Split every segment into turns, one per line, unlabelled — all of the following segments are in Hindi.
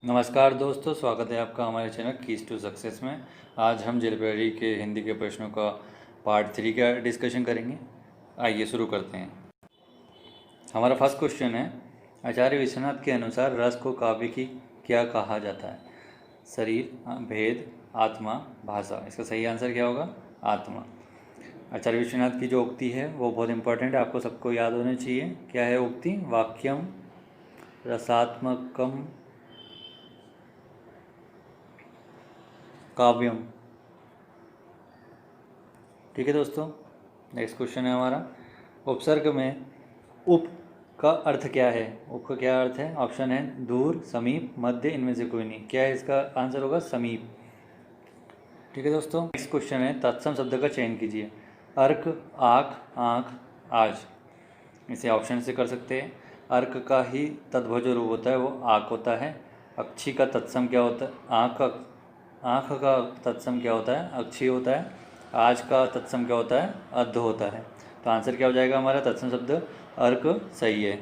नमस्कार दोस्तों, स्वागत है आपका हमारे चैनल कीज टू सक्सेस में। आज हम जेलबेरी के हिंदी के प्रश्नों का पार्ट 3 का डिस्कशन करेंगे। आइए शुरू करते हैं। हमारा फर्स्ट क्वेश्चन है, आचार्य विश्वनाथ के अनुसार रस को काव्य की क्या कहा जाता है? शरीर, भेद, आत्मा, भाषा। इसका सही आंसर क्या होगा? आत्मा। आचार्य विश्वनाथ की जो उक्ति है वो बहुत इंपॉर्टेंट है, आपको सबको याद होनी चाहिए। क्या है उक्ति? वाक्यम रसात्मकम काव्यम। ठीक है दोस्तों, नेक्स्ट क्वेश्चन है हमारा, उपसर्ग में उप का अर्थ क्या है? उप का क्या अर्थ है? ऑप्शन है दूर, समीप, मध्य, इनमें से कोई नहीं। क्या है इसका आंसर? होगा समीप। ठीक है दोस्तों, नेक्स्ट क्वेश्चन है, तत्सम शब्द का चयन कीजिए। अर्क, आँख, आँख, आज। इसे ऑप्शन से कर सकते हैं। अर्क का ही तद्भव जो रूप होता है वो आँख होता है। अक्षी का तत्सम क्या होता है? आँख का तत्सम क्या होता है? अक्षी होता है। आज का तत्सम क्या होता है? अद्ध होता है। तो आंसर क्या हो जाएगा हमारा? तत्सम शब्द अर्क सही है।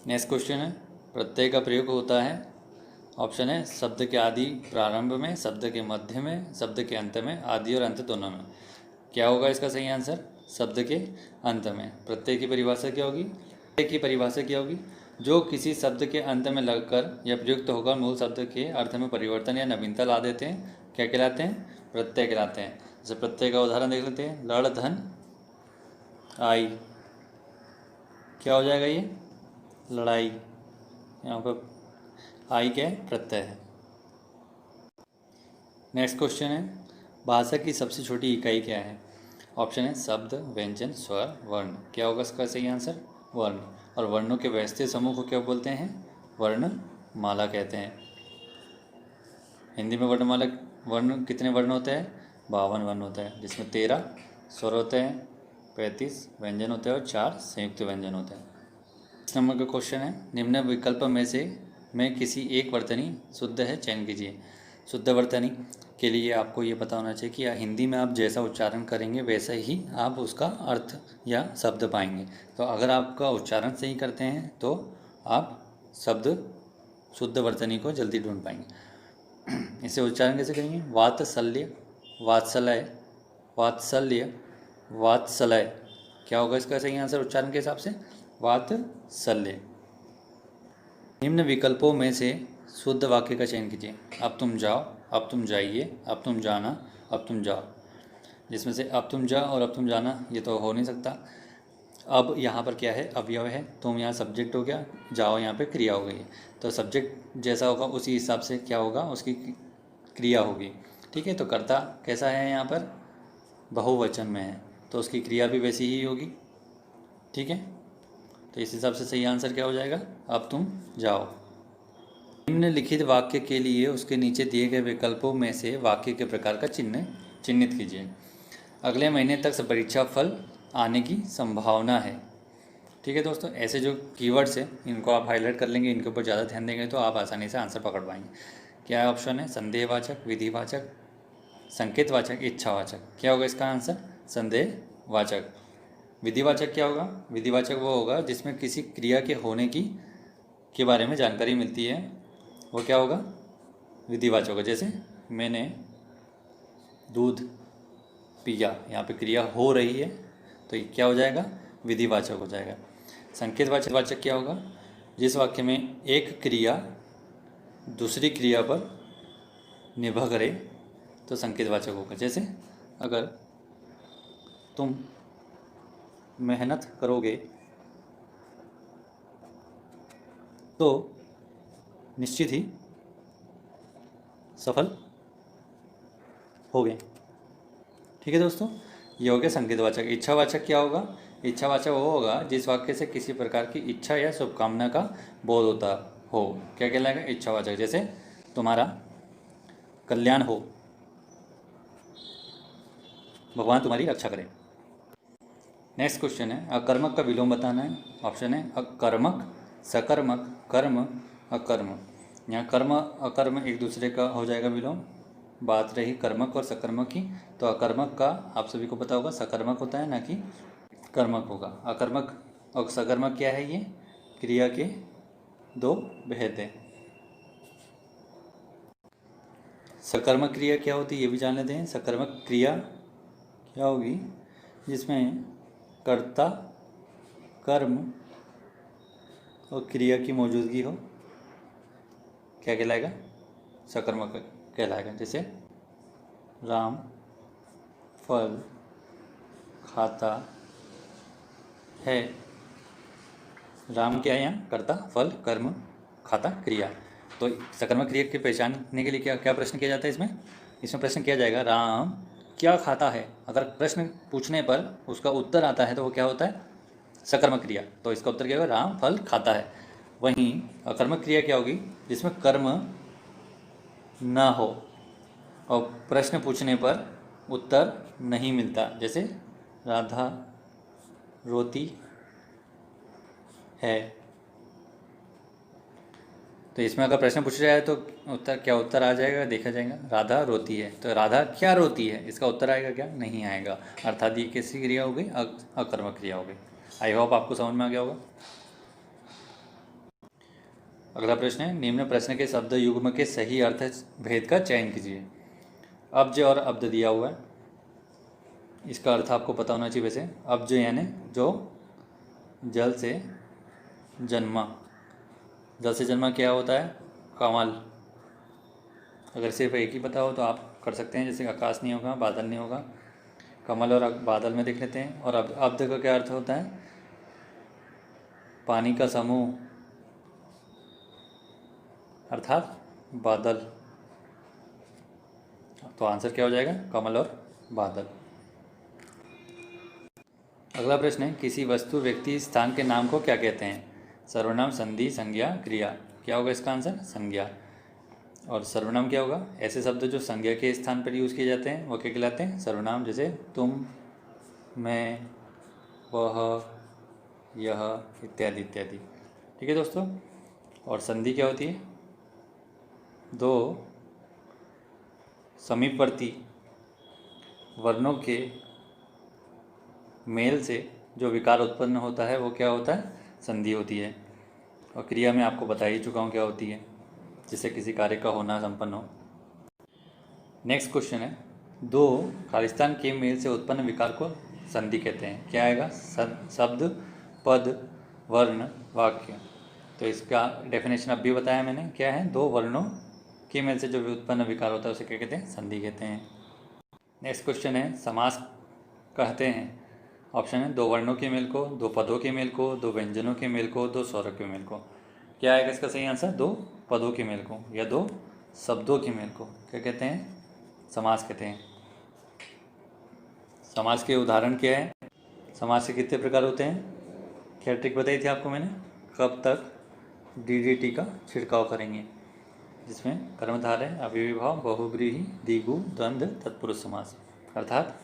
नेक्स्ट क्वेश्चन है, प्रत्यय का प्रयोग होता है। ऑप्शन है शब्द के आदि प्रारंभ में, शब्द के मध्य में, शब्द के अंत में, आदि और अंत दोनों में। क्या होगा इसका सही आंसर? शब्द के अंत में। प्रत्यय की परिभाषा क्या होगी? प्रत्यय की परिभाषा क्या होगी? जो किसी शब्द के अंत में लगकर या प्रयुक्त होकर मूल शब्द के अर्थ में परिवर्तन या नवीनता ला देते हैं, क्या कहलाते हैं? प्रत्यय कहलाते हैं। जैसे प्रत्यय का उदाहरण देख लेते हैं, लड़, धन, आई। क्या हो जाएगा ये? लड़ाई। यहाँ पर आई क्या है? प्रत्यय है। नेक्स्ट क्वेश्चन है, भाषा की सबसे छोटी इकाई क्या है? ऑप्शन है शब्द, व्यंजन, स्वर, वर्ण। क्या होगा इसका सही आंसर? वर्ण। और वर्णों के व्यवस्थित समूह को क्या बोलते हैं? वर्णमाला कहते हैं। हिंदी में वर्ण कितने वर्ण होते हैं? 52 वर्ण होता है, जिसमें 13 स्वर होते हैं, 35 व्यंजन होते हैं और 4 संयुक्त व्यंजन होते हैं। इस नंबर का क्वेश्चन है, निम्न विकल्प में से किसी एक वर्तनी शुद्ध है, चयन कीजिए। शुद्ध वर्तनी के लिए आपको ये पता होना चाहिए कि हिंदी में आप जैसा उच्चारण करेंगे वैसा ही आप उसका अर्थ या शब्द पाएंगे। तो अगर आपका उच्चारण सही करते हैं तो आप शब्द शुद्ध वर्तनी को जल्दी ढूंढ पाएंगे। इसे उच्चारण कैसे करेंगे? वात्सल्य, वात्सलय, वात्सल्य, वात्सलय। क्या होगा इसका सही आंसर उच्चारण के हिसाब से? वात्सल्य। निम्न विकल्पों में से शुद्ध वाक्य का चयन कीजिए। अब तुम जाओ, अब तुम जाइए, अब तुम जाना, अब तुम जाओ। जिसमें से अब तुम जा और अब तुम जाना ये तो हो नहीं सकता। अब यहाँ पर क्या है? अवयव है। तुम यहाँ सब्जेक्ट हो गया, जाओ यहाँ पे क्रिया हो गई। तो सब्जेक्ट जैसा होगा उसी हिसाब से क्या होगा? उसकी क्रिया होगी। ठीक है, तो कर्ता कैसा है? यहाँ पर बहुवचन में है तो उसकी क्रिया भी वैसी ही होगी। ठीक है, तो इस हिसाब से सही आंसर क्या हो जाएगा? अब तुम जाओ। निम्नलिखित वाक्य के लिए उसके नीचे दिए गए विकल्पों में से वाक्य के प्रकार का चिन्हित कीजिए। अगले महीने तक परीक्षा फल आने की संभावना है। ठीक है दोस्तों, ऐसे जो कीवर्ड्स हैं इनको आप हाईलाइट कर लेंगे, इनके ऊपर ज़्यादा ध्यान देंगे तो आप आसानी से आंसर पकड़ पाएंगे। क्या ऑप्शन है? संदेहवाचक, विधिवाचक, संकेतवाचक, इच्छावाचक। क्या होगा इसका आंसर? संदेहवाचक। विधिवाचक क्या होगा? विधिवाचक वो होगा जिसमें किसी क्रिया के होने के बारे में जानकारी मिलती है, वो क्या होगा? विधिवाचक होगा। जैसे मैंने दूध पिया, यहाँ पे क्रिया हो रही है तो ये क्या हो जाएगा? विधिवाचक हो जाएगा। संकेतवाचक क्या होगा? जिस वाक्य में एक क्रिया दूसरी क्रिया पर निर्भर करे तो संकेतवाचक होगा। जैसे अगर तुम मेहनत करोगे तो निश्चित ही सफल होगे। ठीक है दोस्तों, ये हो गया संकेतवाचक। इच्छावाचक क्या होगा? इच्छावाचक वो होगा जिस वाक्य से किसी प्रकार की इच्छा या शुभकामना का बोध होता हो। क्या कहलाएगा? इच्छावाचक। जैसे तुम्हारा कल्याण हो, भगवान तुम्हारी रक्षा करें। नेक्स्ट क्वेश्चन है, अकर्मक का विलोम बताना है। ऑप्शन है अकर्मक, सकर्मक, कर्म, अकर्म। यहाँ कर्म अकर्म एक दूसरे का हो जाएगा विलोम। बात रही कर्मक और सकर्मक की, तो अकर्मक का आप सभी को पता होगा सकर्मक होता है, ना कि कर्मक होगा। अकर्मक और सकर्मक क्या है? ये क्रिया के दो भेद हैं। सकर्मक क्रिया क्या होती है ये भी जान लेते हैं। सकर्मक क्रिया क्या होगी? जिसमें कर्ता, कर्म और क्रिया की मौजूदगी हो, क्या कहलाएगा? सकर्मक कहलाएगा। जैसे राम फल खाता है। राम क्या है यहाँ? कर्ता, फल, कर्म, खाता, क्रिया। तो सकर्मक क्रिया की पहचानने के लिए क्या क्या प्रश्न किया जाता है इसमें? इसमें प्रश्न किया जाएगा राम क्या खाता है। अगर प्रश्न पूछने पर उसका उत्तर आता है तो वो क्या होता है? सकर्मक क्रिया। तो इसका उत्तर क्या होगा? राम फल खाता है। वहीं अकर्मक क्रिया क्या होगी? जिसमें कर्म ना हो और प्रश्न पूछने पर उत्तर नहीं मिलता। जैसे राधा रोती है। तो इसमें अगर प्रश्न पूछा जाए तो उत्तर आ जाएगा, देखा जाएगा राधा रोती है। तो राधा क्या रोती है, इसका उत्तर आएगा क्या? नहीं आएगा। अर्थात ये कैसी क्रिया हो गई? अकर्मक क्रिया हो गई। आई होप आपको समझ में आ गया होगा। अगला प्रश्न है, निम्न प्रश्न के शब्द युग्म के सही अर्थ भेद का चयन कीजिए। अब्ज और अब्द दिया हुआ है, इसका अर्थ आपको पता होना चाहिए। वैसे अब्ज यानी जो जल से जन्मा। जल से जन्मा क्या होता है? कमल। अगर सिर्फ एक ही पता हो तो आप कर सकते हैं, जैसे आकाश नहीं होगा, बादल नहीं होगा, कमल और बादल में देख लेते हैं। और अब अब्द का क्या अर्थ होता है? पानी का समूह, अर्थात बादल। तो आंसर क्या हो जाएगा? कमल और बादल। अगला प्रश्न है, किसी वस्तु, व्यक्ति, स्थान के नाम को क्या कहते हैं? सर्वनाम, संधि, संज्ञा, क्रिया। क्या होगा इसका आंसर? संज्ञा। और सर्वनाम क्या होगा? ऐसे शब्द जो संज्ञा के स्थान पर यूज़ किए जाते हैं वो क्या कहलाते हैं? सर्वनाम। जैसे तुम, मैं, वह, यह, इत्यादि इत्यादि। ठीक है दोस्तों। और संधि क्या होती है? दो समीपवर्ती वर्णों के मेल से जो विकार उत्पन्न होता है वो क्या होता है? संधि होती है। और क्रिया में आपको बता ही चुका हूँ क्या होती है, जिससे किसी कार्य का होना संपन्न हो। नेक्स्ट क्वेश्चन है, दो खालिस्तान के मेल से उत्पन्न विकार को संधि कहते हैं। क्या आएगा? शब्द, पद, वर्ण, वाक्य। तो इसका डेफिनेशन अब भी बताया मैंने। क्या है? दो वर्णों के मेल से जो उत्पन्न विकार होता है उसे क्या कहते हैं? संधि कहते हैं। नेक्स्ट क्वेश्चन है, समास कहते हैं। ऑप्शन है, दो वर्णों के मेल को, दो पदों के मेल को, दो व्यंजनों के मेल को, दो स्वरों के मेल को। क्या आएगा इसका सही आंसर? दो पदों के मेल को या दो शब्दों के मेल को क्या कहते हैं? समास कहते हैं। समास के उदाहरण क्या है? समास के कितने प्रकार होते हैं? क्या ट्रिक बताई थी आपको मैंने? कब तक डीडीटी का छिड़काव करेंगे, जिसमें कर्मधारय, अव्ययीभाव, बहुव्रीहि, द्विगु, द्वंद्व, तत्पुरुष समास। अर्थात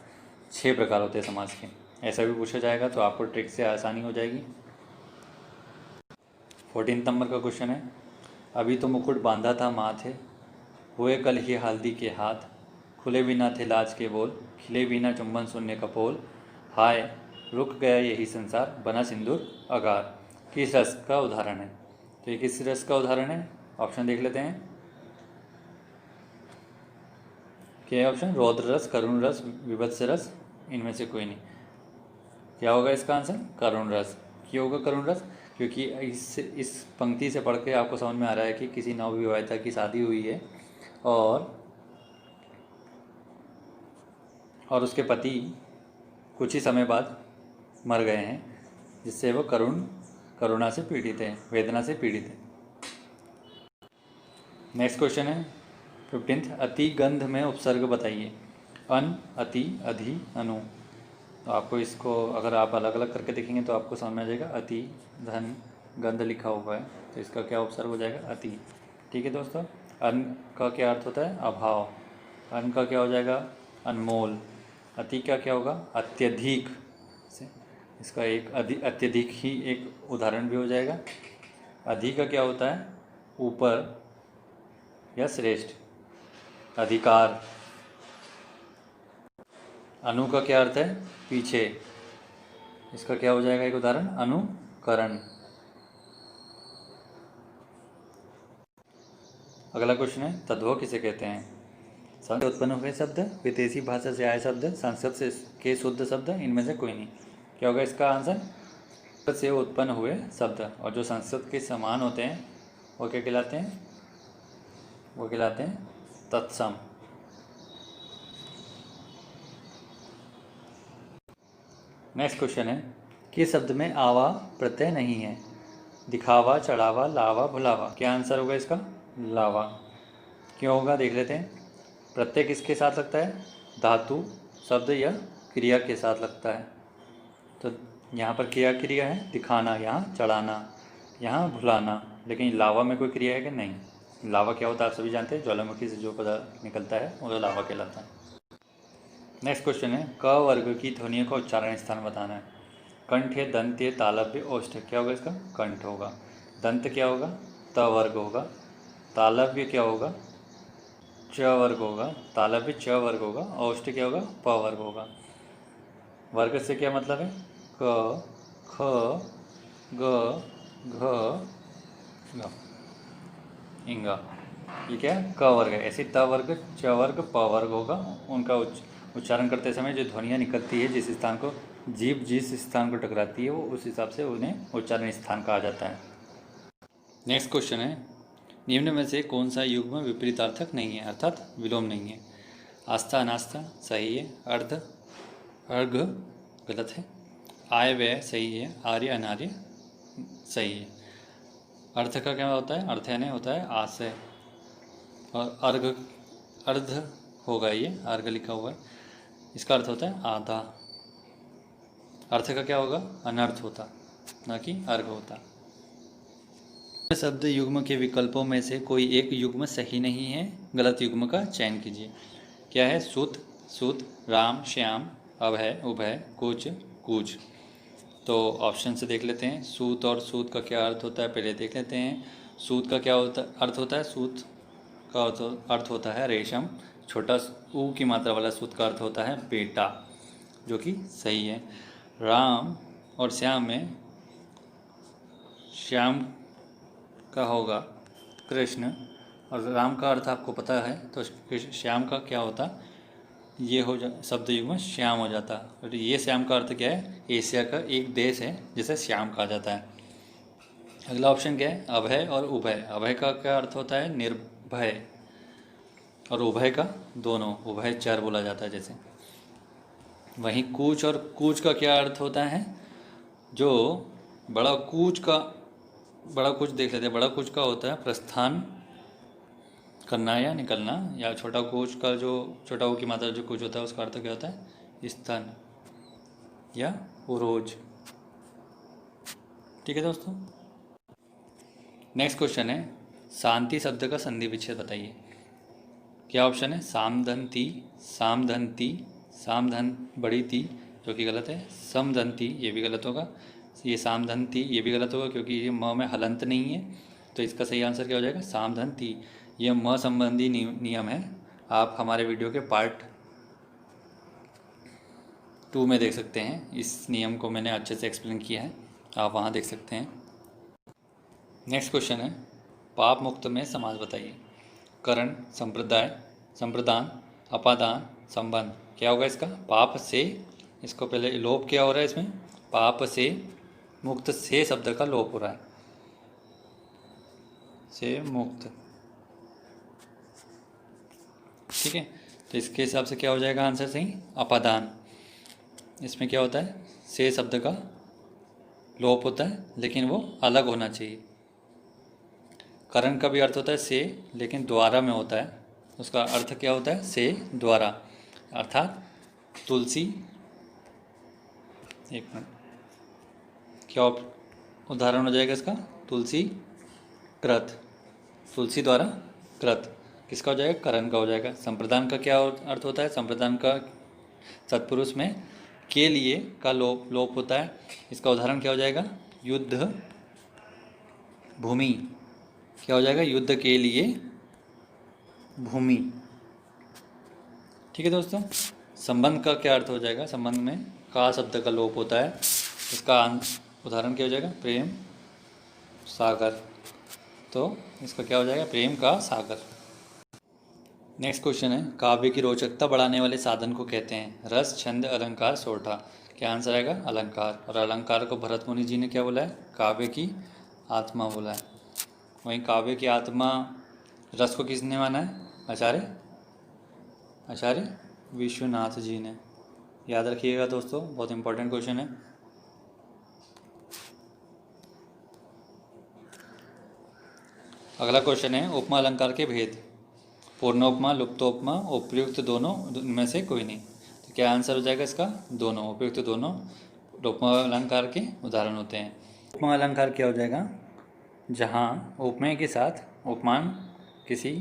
6 प्रकार होते हैं समास के। ऐसा भी पूछा जाएगा तो आपको ट्रिक से आसानी हो जाएगी। 14 नंबर का क्वेश्चन है, अभी तो मुकुट बांधा था माथे, हुए कल ही हल्दी के हाथ, खुले बिना थे लाज के बोल, खिले बिना चुंबन शून्य कपोल, हाय रुक गया यही संसार, बना सिंदूर अगार। किस रस का उदाहरण है? तो ये किस रस का उदाहरण है? ऑप्शन देख लेते हैं। क्या है ऑप्शन? रौद्र रस, करुण रस, विभत्स रस, इनमें से कोई नहीं। क्या होगा इसका आंसर? करुण रस। क्यों होगा करुण रस? क्योंकि इस पंक्ति से पढ़ के आपको समझ में आ रहा है कि किसी नवविवाहिता की शादी हुई है और उसके पति कुछ ही समय बाद मर गए हैं, जिससे वो करुणा से पीड़ित है, वेदना से पीड़ित है। नेक्स्ट क्वेश्चन है 15th, अति गंध में उपसर्ग बताइए। अन, अति, अधि, अनु। तो आपको इसको अगर आप अलग अलग करके देखेंगे तो आपको समझ में आ जाएगा। अति, धन, गंध लिखा हुआ है तो इसका क्या उपसर्ग हो जाएगा? अति। ठीक है दोस्तों। अन का क्या अर्थ होता है? अभाव। अन का क्या हो जाएगा? अनमोल। अति का क्या होगा? अत्यधिक। इसका एक अत्यधिक ही एक उदाहरण भी हो जाएगा। अधि का क्या होता है? ऊपर या श्रेष्ठ, अधिकार। अनु का क्या अर्थ है? पीछे। इसका क्या हो जाएगा एक उदाहरण? अनुकरण। अगला क्वेश्चन है, तद्भव किसे कहते हैं? संस्कृत उत्पन्न हुए शब्द, विदेशी भाषा से आए शब्द, संस्कृत से के शुद्ध शब्द, इनमें से कोई नहीं। क्या होगा इसका आंसर? संस्कृत से उत्पन्न हुए शब्द, और जो संस्कृत के समान होते हैं वो क्या कहलाते हैं? वो कहलाते हैं तत्सम। नेक्स्ट क्वेश्चन है, किस शब्द में आवा प्रत्यय नहीं है? दिखावा, चढ़ावा, लावा, भुलावा। क्या आंसर होगा इसका? लावा। क्यों होगा देख लेते हैं। प्रत्यय किसके साथ लगता है? धातु, शब्द या क्रिया के साथ लगता है। तो यहाँ पर क्रिया है, दिखाना, यहाँ चढ़ाना, यहाँ भुलाना। लेकिन लावा में कोई क्रिया है कि नहीं? लावा क्या होता है आप सभी जानते हैं, ज्वालामुखी से जो पदार्थ निकलता है वो लावा कहलाता है। नेक्स्ट क्वेश्चन है, क वर्ग की ध्वनियों का उच्चारण स्थान बताना है। कंठ है, दंत है, तालव्य, ओष्ठ। क्या होगा इसका? कंठ होगा। दंत क्या होगा? त वर्ग होगा। तालव्य क्या होगा? च वर्ग होगा। तालव्य च वर्ग होगा। ओष्ठ क्या होगा? प वर्ग होगा। वर्ग से क्या मतलब है? क, ख, ग, घ, ग, इंगा। ये क्या है? क वर्ग है। ऐसे त वर्ग, च वर्ग, प वर्ग होगा। उनका उच्चारण करते समय जो ध्वनियाँ निकलती है, जिस स्थान को जीभ जिस स्थान को टकराती है वो उस हिसाब से उन्हें उच्चारण स्थान कहा जाता है। नेक्स्ट क्वेश्चन है, निम्न में से कौन सा युग्म विपरीतार्थक नहीं है, अर्थात विलोम नहीं है? आस्था, अनास्था सही है। अर्ध, अर्घ गलत है। आय, व्यय सही है। आर्य, अनार्य सही है। अर्थ का क्या होता है? अर्थ यानी होता है आशय। और अर्घ, अर्ध होगा, ये अर्घ लिखा हुआ है, इसका अर्थ होता है आधा। अर्थ का क्या होगा? अनर्थ होता, ना कि अर्घ होता। शब्द युग्म के विकल्पों में से कोई एक युग्म सही नहीं है, गलत युग्म का चयन कीजिए। क्या है? सूत, सूत, राम, श्याम, अभय, उभय, कुच, कूच। तो ऑप्शन से देख लेते हैं। सूत और सूत का क्या अर्थ होता है पहले देख लेते हैं। सूत का क्या होता अर्थ होता है? सूत का अर्थ होता है रेशम। छोटा ऊ की मात्रा वाला सूत का अर्थ होता है बेटा, जो कि सही है। राम और श्याम में श्याम का होगा कृष्ण, और राम का अर्थ आपको पता है, तो श्याम का क्या होता? ये हो जा शब्द युग्म श्याम हो जाता। और ये श्याम का अर्थ क्या है? एशिया का एक देश है जिसे श्याम कहा जाता है। अगला ऑप्शन क्या है? अभय और उभय। अभय का क्या अर्थ होता है? निर्भय। और उभय का दोनों, उभयचर बोला जाता है जैसे। वहीं कूच और कूच का क्या अर्थ होता है? जो बड़ा कूच का, बड़ा कूच देख लेते हैं। बड़ा कूच का होता है प्रस्थान करना या निकलना, या छोटा कूच का जो छोटा ऊ की मात्रा जो कूच होता है उसका अर्थ क्या होता है? स्थान या उरोज। ठीक है दोस्तों। नेक्स्ट क्वेश्चन है, शांति शब्द का संधि विच्छेद बताइए। क्या ऑप्शन है? सामधनती, सामधनती, सामधन बड़ी ती, जो कि गलत है। समधनती, ये भी गलत होगा। ये सामधनती, ये भी गलत होगा क्योंकि ये म में हलंत नहीं है। तो इसका सही आंसर क्या हो जाएगा? सामधनती। ये म संबंधी नियम है। आप हमारे वीडियो के पार्ट 2 में देख सकते हैं। इस नियम को मैंने अच्छे से एक्सप्लेन किया है, आप वहाँ देख सकते हैं। नेक्स्ट क्वेश्चन है, पाप मुक्त में समास बताइए। करण, संप्रदाय, संप्रदान, अपादान, संबंध। क्या होगा इसका? पाप से, इसको पहले लोप क्या हो रहा है इसमें? पाप से, मुक्त से शब्द का लोप हो रहा है, से मुक्त। ठीक है, तो इसके हिसाब से क्या हो जाएगा आंसर सही? अपादान। इसमें क्या होता है? से शब्द का लोप होता है, लेकिन वो अलग होना चाहिए। करण का भी अर्थ होता है से, लेकिन द्वारा में होता है। उसका अर्थ क्या होता है? से द्वारा, अर्थात तुलसी। एक मिनट, क्या उदाहरण हो जाएगा इसका? तुलसी कृत, तुलसी द्वारा कृत। किसका हो जाएगा? करण का हो जाएगा। संप्रदान का क्या अर्थ होता है? संप्रदान का सत्पुरुष में के लिए का लोप होता है। इसका उदाहरण क्या हो जाएगा? युद्ध भूमि। क्या हो जाएगा? युद्ध के लिए भूमि। ठीक है दोस्तों। संबंध का क्या अर्थ हो जाएगा? संबंध में का शब्द का लोप होता है। इसका उदाहरण क्या हो जाएगा? प्रेम सागर। तो इसका क्या हो जाएगा? प्रेम का सागर। नेक्स्ट क्वेश्चन है, काव्य की रोचकता बढ़ाने वाले साधन को कहते हैं? रस, छंद, अलंकार, सोरठा। क्या आंसर आएगा? अलंकार। और अलंकार को भरत मुनि जी ने क्या बोला है? काव्य की आत्मा बोला है। वहीं काव्य की आत्मा रस को किसने माना है? आचार्य विश्वनाथ जी ने। याद रखिएगा दोस्तों, बहुत इंपॉर्टेंट क्वेश्चन है। अगला क्वेश्चन है, उपमा अलंकार के भेद। पूर्णोपमा, लुप्तोपमा, उपयुक्त दोनों, इनमें से कोई नहीं। तो क्या आंसर हो जाएगा इसका? दोनों। उपयुक्त दोनों उपमा अलंकार के उदाहरण होते हैं। उपमा अलंकार क्या हो जाएगा? जहाँ उपमेय के साथ उपमान किसी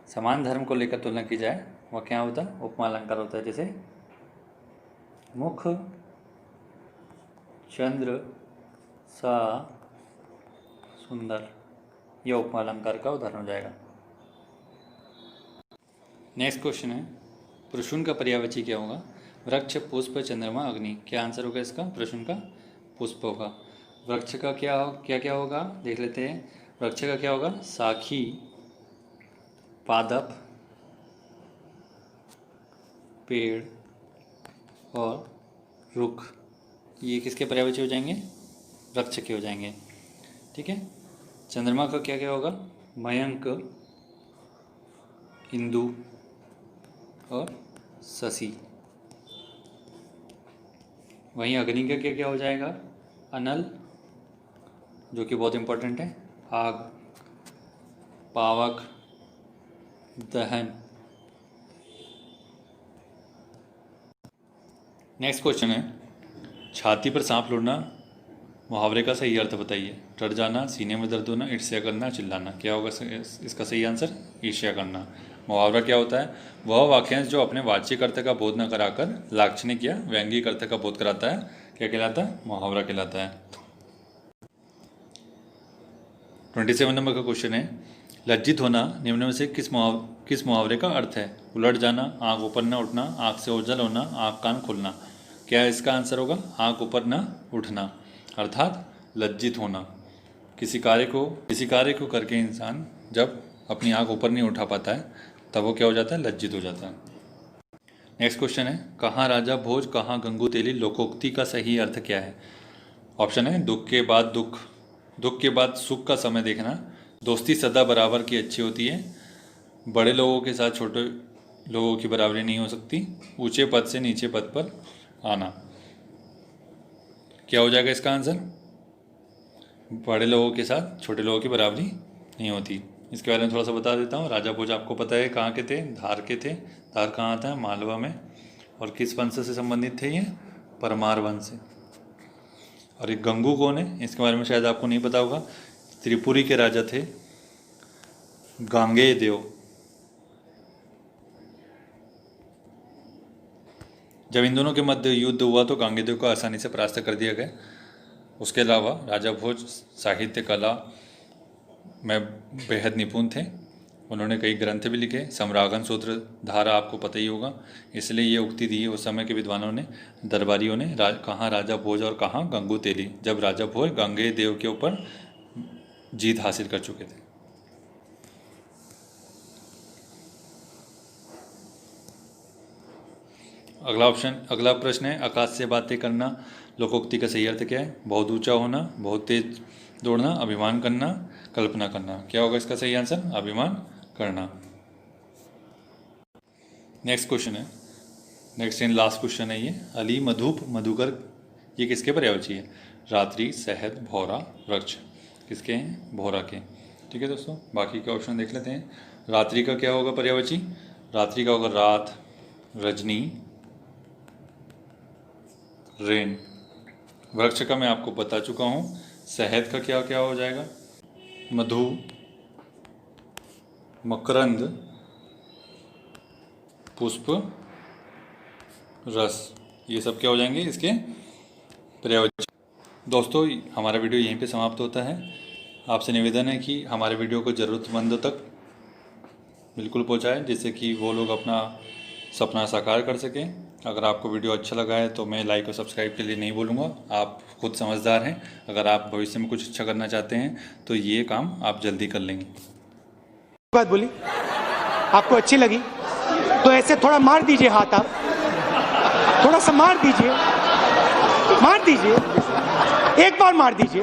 समान धर्म को लेकर तुलना की जाए, वह क्या होता है? उपमा अलंकार होता है। जैसे मुख चंद्र सा सुंदर, यह उपमा अलंकार का उदाहरण हो जाएगा। नेक्स्ट क्वेश्चन है, प्रशून का पर्यायवाची क्या होगा? वृक्ष, पुष्प, चंद्रमा, अग्नि। क्या आंसर होगा इसका? प्रशून का पुष्प होगा। वृक्ष का क्या होगा देख लेते हैं। वृक्ष का क्या होगा? साखी, पादप, पेड़ और रुख। ये किसके पर्यायवाची हो जाएंगे? वृक्ष के हो जाएंगे। ठीक है। चंद्रमा का क्या होगा? मयंक, इंदु और शशि। वहीं अग्नि का क्या हो जाएगा? अनल, जो कि बहुत इंपॉर्टेंट है, आग, पावक, दहन। नेक्स्ट क्वेश्चन है, छाती पर सांप लुढ़ना मुहावरे का सही अर्थ बताइए। डर जाना, सीने में दर्द होना, ईर्ष्या करना, चिल्लाना। क्या होगा इसका सही आंसर? ईर्ष्या करना। मुहावरा क्या होता है? वह वाक्यांश जो अपने वाच्यिक अर्थ का बोध न कराकर लाक्षणिक या व्यंग्यिक अर्थ का बोध कराता है, क्या कहलाता है? मुहावरा कहलाता है। 27 नंबर का क्वेश्चन है, लज्जित होना निम्न में से किस मुहावरे का अर्थ है? उलट जाना, आँख ऊपर न उठना, आँख से ओझल होना, आँख कान खुलना। क्या इसका आंसर होगा? आँख ऊपर न उठना, अर्थात लज्जित होना। किसी कार्य को करके इंसान जब अपनी आँख ऊपर नहीं उठा पाता है, तब वो क्या हो जाता है? लज्जित हो जाता है। नेक्स्ट क्वेश्चन है, कहाँ राजा भोज, कहाँ गंगू तेली लोकोक्ति का सही अर्थ क्या है? ऑप्शन है, दुख के बाद सुख का समय देखना, दोस्ती सदा बराबर की अच्छी होती है, बड़े लोगों के साथ छोटे लोगों की बराबरी नहीं हो सकती, ऊंचे पद से नीचे पद पर आना। क्या हो जाएगा इसका आंसर? बड़े लोगों के साथ छोटे लोगों की बराबरी नहीं होती। इसके बारे में थोड़ा सा बता देता हूँ। राजा भोज आपको पता है कहाँ के थे? धार के थे। धार कहाँ आता है? मालवा में। और किस वंश से संबंधित थे ये? परमार वंश से। और एक गंगू कौन है? इसके बारे में शायद आपको नहीं पता होगा। त्रिपुरी के राजा थे गांगेय देव। जब इन दोनों के मध्य युद्ध हुआ तो गांगेय देव को आसानी से परास्त कर दिया गया। उसके अलावा राजा भोज साहित्य कला में बेहद निपुण थे। उन्होंने कई ग्रंथ भी लिखे। सम्रागन सूत्र धारा आपको पता ही होगा। इसलिए ये उक्ति दी है उस समय के विद्वानों ने, दरबारियों ने, कहाँ राजा भोज और कहाँ गंगू तेली, जब राजा भोज गांगेय देव के ऊपर जीत हासिल कर चुके थे। अगला प्रश्न है, आकाश से बातें करना लोकोक्ति का सही अर्थ क्या है? बहुत ऊंचा होना, बहुत तेज दौड़ना, अभिमान करना, कल्पना करना। क्या होगा इसका सही आंसर? अभिमान करना। नेक्स्ट क्वेश्चन है, नेक्स्ट एंड लास्ट क्वेश्चन है ये, अली, मधुप, मधुकर, ये किसके पर्यायवाची है? रात्रि, शहद, भौरा, वृक्ष। किसके हैं? भौरा के। ठीक है दोस्तों, बाकी के ऑप्शन देख लेते हैं। रात्रि का क्या होगा पर्यायवाची? रात्रि का होगा रात, रजनी, रेन। वृक्ष का मैं आपको बता चुका हूँ। शहद का क्या क्या हो जाएगा? मधु, मकरंद, पुष्प, रस। ये सब क्या हो जाएंगे इसके पर्यायवाची। दोस्तों, हमारा वीडियो यहीं पे समाप्त होता है। आपसे निवेदन है कि हमारे वीडियो को ज़रूरतमंदों तक बिल्कुल पहुंचाएं, जिससे कि वो लोग अपना सपना साकार कर सकें। अगर आपको वीडियो अच्छा लगा है तो मैं लाइक और सब्सक्राइब के लिए नहीं बोलूँगा। आप खुद समझदार हैं। अगर आप भविष्य में कुछ अच्छा करना चाहते हैं तो ये काम आप जल्दी कर लेंगे।
बात बोली आपको अच्छी लगी तो ऐसे थोड़ा मार दीजिए हाथ, आप थोड़ा सा मार दीजिए, एक बार मार दीजिए।